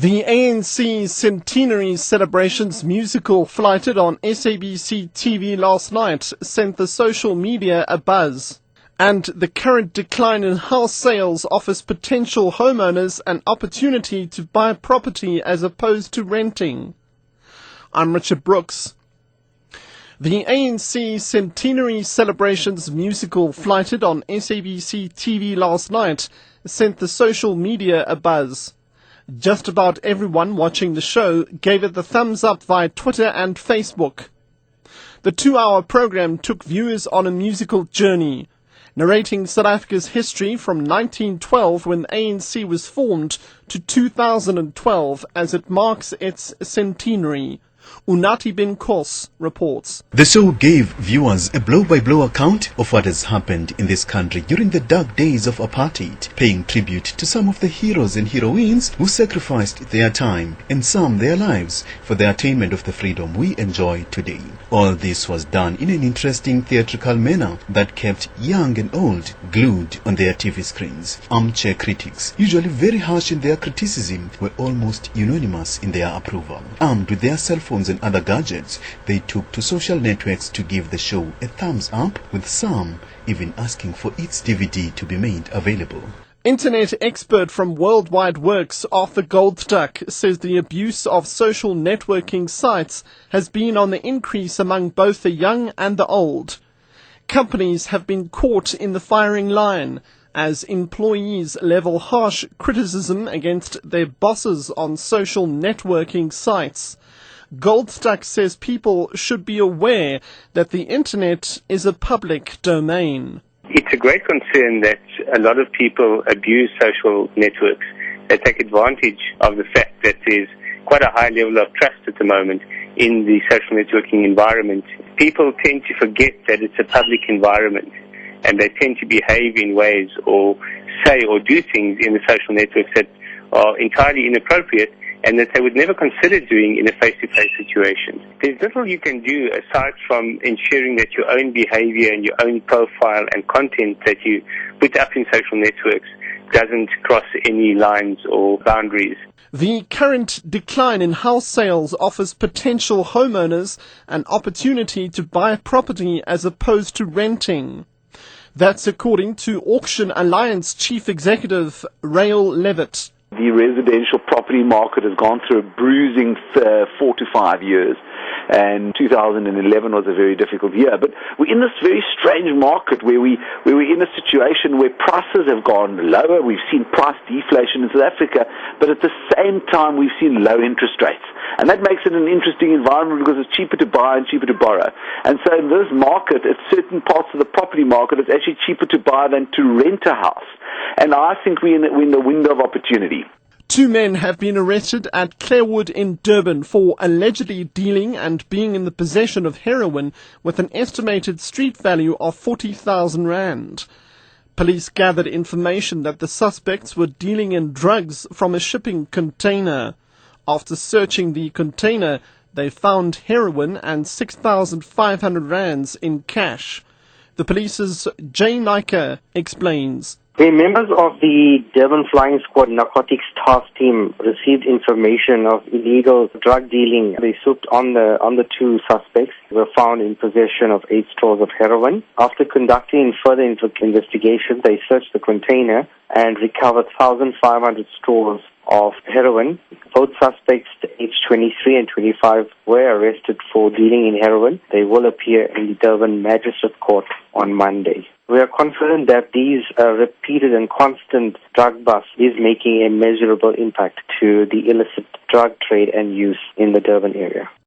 The ANC centenary celebrations musical flighted on SABC TV last night sent the social media abuzz. And the current decline in house sales offers potential homeowners an opportunity to buy property as opposed to renting. I'm Richard Brooks. The ANC centenary celebrations musical flighted on SABC TV last night sent the social media abuzz. Just about everyone watching the show gave it the thumbs up via Twitter and Facebook. The 2-hour program took viewers on a musical journey, narrating South Africa's history from 1912 when the ANC was formed to 2012 as it marks its centenary. Unathi bin Kos reports. The show gave viewers a blow-by-blow account of what has happened in this country during the dark days of apartheid, paying tribute to some of the heroes and heroines who sacrificed their time and some their lives for the attainment of the freedom we enjoy today. All this was done in an interesting theatrical manner that kept young and old glued on their TV screens. Armchair critics, usually very harsh in their criticism, were almost unanimous in their approval. Armed with their cell phones and other gadgets, they took to social networks to give the show a thumbs up, with some even asking for its DVD to be made available. Internet expert from Worldwide Works, Arthur Goldstuck, says the abuse of social networking sites has been on the increase among both the young and the old. Companies have been caught in the firing line as employees level harsh criticism against their bosses on social networking sites. Goldstuck says people should be aware that the internet is a public domain. It's a great concern that a lot of people abuse social networks. They take advantage of the fact that there's quite a high level of trust at the moment in the social networking environment. People tend to forget that it's a public environment, and they tend to behave in ways or say or do things in the social networks that are entirely inappropriate and that they would never consider doing in a face-to-face situation. There's little you can do aside from ensuring that your own behavior and your own profile and content that you put up in social networks doesn't cross any lines or boundaries. The current decline in house sales offers potential homeowners an opportunity to buy property as opposed to renting. That's according to Auction Alliance Chief Executive Rael Levitt. The residential property market has gone through a bruising 4 to 5 years, and 2011 was a very difficult year. But we're in this very strange market where we're in a situation where prices have gone lower. We've seen price deflation in South Africa, but at the same time we've seen low interest rates. And that makes it an interesting environment because it's cheaper to buy and cheaper to borrow. And so in this market, at certain parts of the property market, it's actually cheaper to buy than to rent a house. And I think we're in the window of opportunity. 2 men have been arrested at Clarewood in Durban for allegedly dealing and being in the possession of heroin with an estimated street value of 40,000 rand. Police gathered information that the suspects were dealing in drugs from a shipping container. After searching the container, they found heroin and 6,500 rands in cash. The police's Jay Naika explains. The members of the Durban Flying Squad Narcotics Task Team received information of illegal drug dealing. They swooped on the 2 suspects. They were found in possession of 8 stores of heroin. After conducting further investigation, they searched the container and recovered 1,500 stores of heroin. Both suspects, aged 23 and 25, were arrested for dealing in heroin. They will appear in the Durban Magistrate Court on Monday. We are confident that these repeated and constant drug busts is making a measurable impact to the illicit drug trade and use in the Durban area.